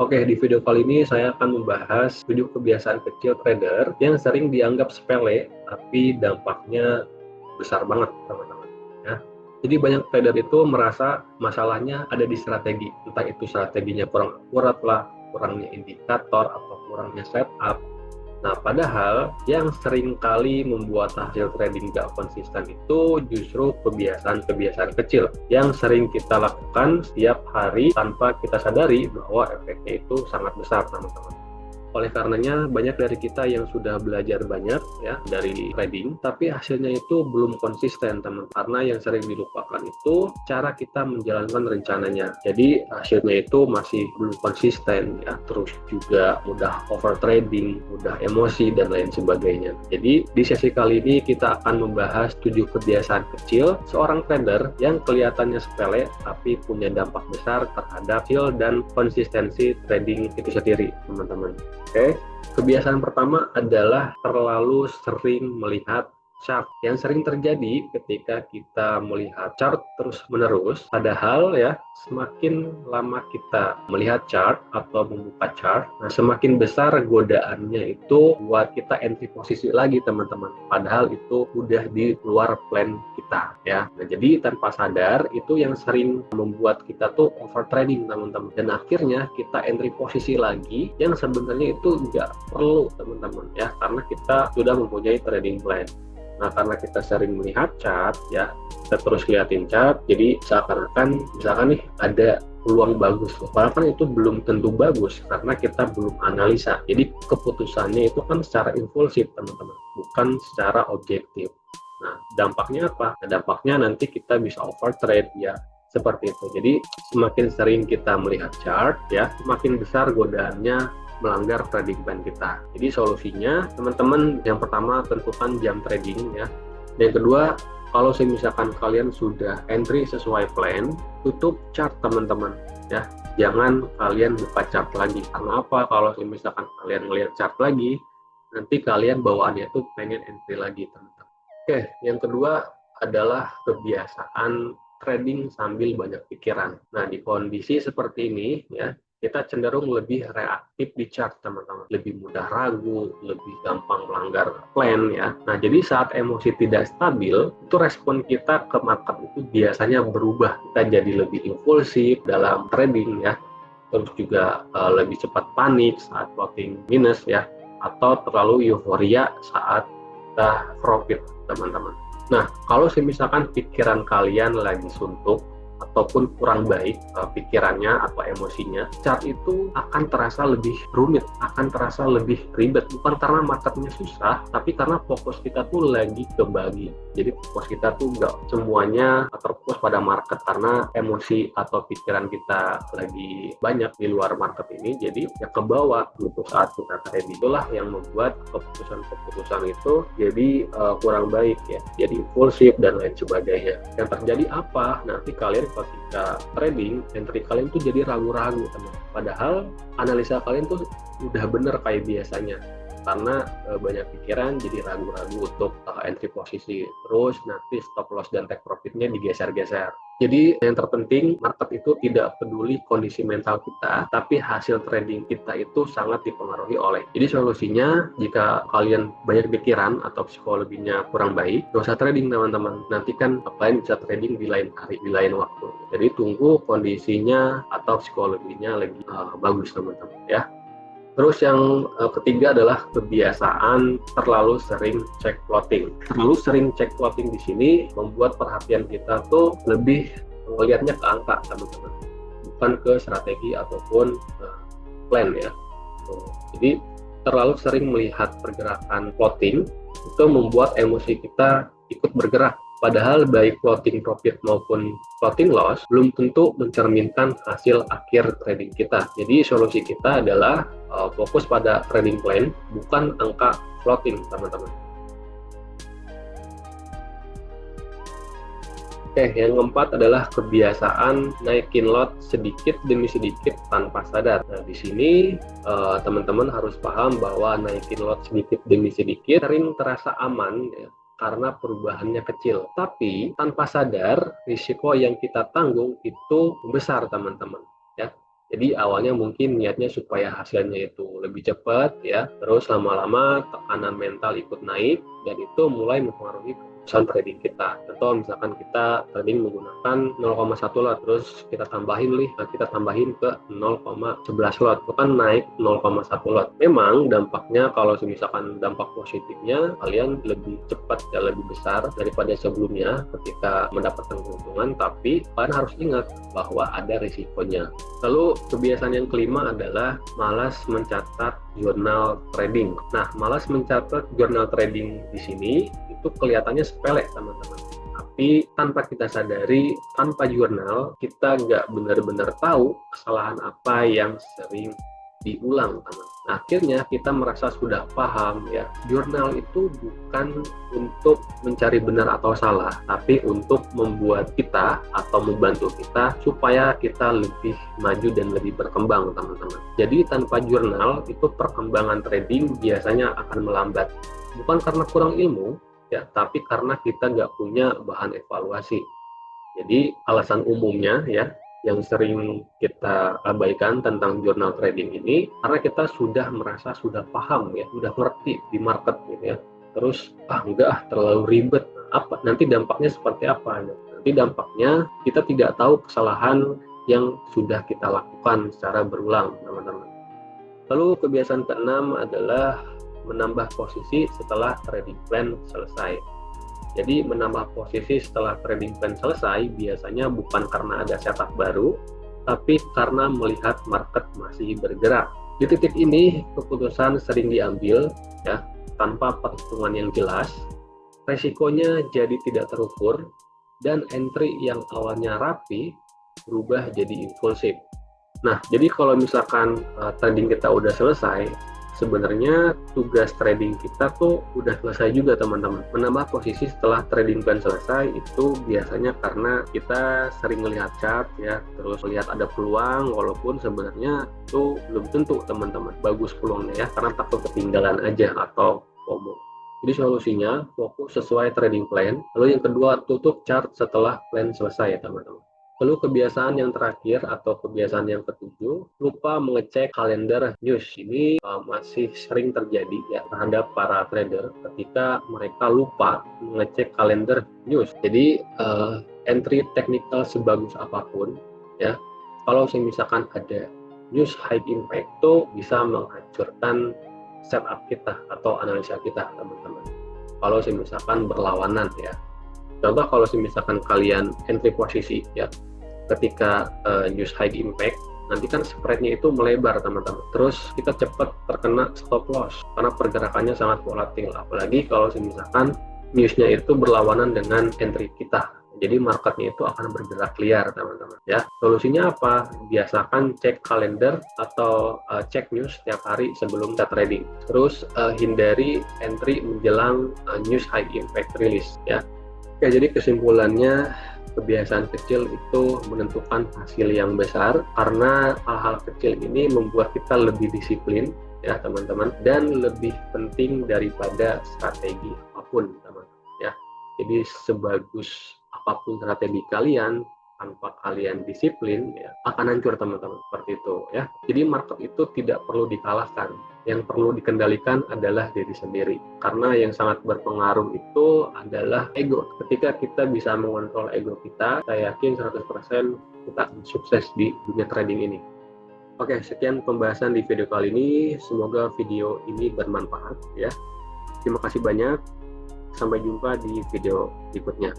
Oke, di video kali ini saya akan membahas 7 kebiasaan kecil trader yang sering dianggap sepele, tapi dampaknya besar banget, teman-teman. Ya. Jadi banyak trader itu merasa masalahnya ada di strategi, entah itu strateginya kurang akurat lah, kurangnya indikator atau kurangnya setup. Nah, padahal yang sering kali membuat hasil trading gak konsisten itu justru kebiasaan-kebiasaan kecil yang sering kita lakukan setiap hari tanpa kita sadari bahwa efeknya itu sangat besar, teman-teman. Oleh karenanya banyak dari kita yang sudah belajar banyak ya dari trading, tapi hasilnya itu belum konsisten, teman. Karena yang sering dilupakan itu cara kita menjalankan rencananya. Jadi hasilnya itu masih belum konsisten ya, terus juga mudah over trading, mudah emosi dan lain sebagainya. Jadi di sesi kali ini kita akan membahas 7 kebiasaan kecil seorang trader yang kelihatannya sepele tapi punya dampak besar terhadap hasil dan konsistensi trading itu sendiri, teman-teman. Oke, kebiasaan pertama adalah terlalu sering melihat chart. Yang sering terjadi ketika kita melihat chart terus-menerus, padahal ya semakin lama kita melihat chart atau membuka chart, nah semakin besar godaannya itu buat kita entry posisi lagi, teman-teman. Padahal itu udah di luar plan kita ya. Nah, jadi tanpa sadar itu yang sering membuat kita tuh over trading, teman-teman. Dan akhirnya kita entry posisi lagi yang sebenarnya itu nggak perlu, teman-teman ya, karena kita sudah mempunyai trading plan. Nah, karena kita sering melihat chart ya, kita terus liatin chart, jadi seakan-akan misalkan nih ada peluang bagus, padahal kan itu belum tentu bagus karena kita belum analisa. Jadi keputusannya itu kan secara impulsif, teman-teman, bukan secara objektif. Nah, dampaknya apa? Nah, dampaknya nanti kita bisa overtrade ya, seperti itu. Jadi semakin sering kita melihat chart ya, semakin besar godaannya melanggar trading plan kita. Jadi solusinya, teman-teman, yang pertama tentukan jam trading ya. Yang kedua, kalau misalkan kalian sudah entry sesuai plan, tutup chart, teman-teman ya. Jangan kalian buka chart lagi. Karena apa? Kalau misalkan kalian melihat chart lagi, nanti kalian bawaannya tuh pengen entry lagi, teman-teman. Oke, yang kedua adalah kebiasaan trading sambil banyak pikiran. Nah, di kondisi seperti ini ya, kita cenderung lebih reaktif di chart, teman-teman. Lebih mudah ragu, lebih gampang melanggar plan ya. Nah, jadi saat emosi tidak stabil, itu respon kita ke market itu biasanya berubah. Kita jadi lebih impulsif dalam trading ya. Terus juga lebih cepat panik saat floating minus ya, atau terlalu euforia saat kita profit, teman-teman. Nah, kalau misalkan pikiran kalian lagi suntuk ataupun kurang baik pikirannya atau emosinya, chart itu akan terasa lebih rumit, akan terasa lebih ribet. Bukan karena marketnya susah, tapi karena fokus kita tuh lagi kebagi. Jadi fokus kita tuh nggak semuanya terfokus pada market, karena emosi atau pikiran kita lagi banyak di luar market ini, jadi ya ke bawah gitu saat kita trading. Itulah yang membuat keputusan-keputusan itu jadi kurang baik ya, jadi impulsif dan lain sebagainya. Yang terjadi apa? Nanti kalian ketika trading, entry kalian tuh jadi ragu-ragu, teman. Padahal analisa kalian tuh udah bener kayak biasanya. Karena banyak pikiran, jadi ragu-ragu untuk entry posisi. Terus nanti stop loss dan take profitnya digeser-geser. Jadi yang terpenting, market itu tidak peduli kondisi mental kita, tapi hasil trading kita itu sangat dipengaruhi oleh. Jadi solusinya, jika kalian banyak pikiran atau psikologinya kurang baik, gak usah trading, teman-teman. Nanti kan kalian bisa trading di lain hari, di lain waktu. Jadi tunggu kondisinya atau psikologinya lagi bagus, teman-teman ya. Terus yang ketiga adalah kebiasaan terlalu sering cek plotting. Terlalu sering cek plotting di sini membuat perhatian kita tuh lebih melihatnya ke angka, teman-teman, bukan ke strategi ataupun plan ya. Jadi terlalu sering melihat pergerakan plotting itu membuat emosi kita ikut bergerak. Padahal baik floating profit maupun floating loss belum tentu mencerminkan hasil akhir trading kita. Jadi solusi kita adalah fokus pada trading plan, bukan angka floating, teman-teman. Oke, yang keempat adalah kebiasaan naikin lot sedikit demi sedikit tanpa sadar. Nah, di sini teman-teman harus paham bahwa naikin lot sedikit demi sedikit sering terasa aman ya, karena perubahannya kecil. Tapi tanpa sadar, risiko yang kita tanggung itu besar, teman-teman. Ya. Jadi awalnya mungkin niatnya supaya hasilnya itu lebih cepat ya, terus lama-lama tekanan mental ikut naik dan itu mulai mempengaruhi keputusan trading kita. Contoh misalkan kita trading menggunakan 0,1 lot, terus kita tambahin ke 0,11 lot, itu kan naik 0,1 lot. Memang dampaknya kalau misalkan dampak positifnya kalian lebih cepat dan lebih besar daripada sebelumnya ketika mendapatkan keuntungan, tapi kalian harus ingat bahwa ada risikonya. Lalu kebiasaan yang kelima adalah malas mencatat jurnal trading. Nah, malas mencatat jurnal trading di sini itu kelihatannya sepele, teman-teman. Tapi tanpa kita sadari, tanpa jurnal, kita nggak benar-benar tahu kesalahan apa yang sering diulang, teman. Nah, akhirnya kita merasa sudah paham ya, jurnal itu bukan untuk mencari benar atau salah, tapi untuk membuat kita atau membantu kita supaya kita lebih maju dan lebih berkembang, teman-teman. Jadi tanpa jurnal itu perkembangan trading biasanya akan melambat. Bukan karena kurang ilmu ya, tapi karena kita nggak punya bahan evaluasi. Jadi alasan umumnya ya yang sering kita abaikan tentang jurnal trading ini karena kita sudah merasa sudah paham ya, sudah ngerti di market gitu ya. Terus enggak terlalu ribet. Nanti dampaknya seperti apa? Nanti dampaknya kita tidak tahu kesalahan yang sudah kita lakukan secara berulang, teman-teman. Lalu kebiasaan keenam adalah menambah posisi setelah trading plan selesai. Jadi menambah posisi setelah trading plan selesai biasanya bukan karena ada setup baru, tapi karena melihat market masih bergerak. Di titik ini keputusan sering diambil ya tanpa perhitungan yang jelas, resikonya jadi tidak terukur, dan entry yang awalnya rapi berubah jadi impulsif. Nah, jadi kalau misalkan trading kita udah selesai, sebenarnya tugas trading kita tuh udah selesai juga, teman-teman. Menambah posisi setelah trading plan selesai itu biasanya karena kita sering melihat chart ya, terus lihat ada peluang walaupun sebenarnya itu belum tentu, teman-teman, bagus peluangnya ya, karena takut ketinggalan aja atau FOMO. Jadi solusinya fokus sesuai trading plan. Lalu yang kedua, tutup chart setelah plan selesai ya, teman-teman. Lalu kebiasaan yang terakhir atau kebiasaan yang ketujuh, lupa mengecek kalender news. Ini masih sering terjadi ya terhadap para trader ketika mereka lupa mengecek kalender news. Jadi entry technical sebagus apapun ya, kalau misalkan ada news high impact itu bisa menghancurkan setup kita atau analisa kita, teman-teman. Kalau misalkan berlawanan ya. Contoh kalau misalkan kalian entry posisi ya, ketika news high impact, nanti kan spreadnya itu melebar, teman-teman. Terus kita cepat terkena stop loss karena pergerakannya sangat volatil. Apalagi kalau misalkan newsnya itu berlawanan dengan entry kita. Jadi marketnya itu akan bergerak liar, teman-teman. Ya, solusinya apa? Biasakan cek kalender atau cek news setiap hari sebelum kita trading. Terus hindari entry menjelang news high impact release ya. Oke, jadi kesimpulannya kebiasaan kecil itu menentukan hasil yang besar karena hal-hal kecil ini membuat kita lebih disiplin ya, teman-teman, dan lebih penting daripada strategi apapun, teman-teman ya. Jadi sebagus apapun strategi kalian, tanpa kalian disiplin ya akan hancur, teman-teman, seperti itu ya. Jadi market itu tidak perlu dikalahkan, yang perlu dikendalikan adalah diri sendiri, karena yang sangat berpengaruh itu adalah ego. Ketika kita bisa mengontrol ego kita, saya yakin 100% kita akan sukses di dunia trading ini. Oke, sekian pembahasan di video kali ini, semoga video ini bermanfaat ya. Terima kasih banyak, sampai jumpa di video berikutnya.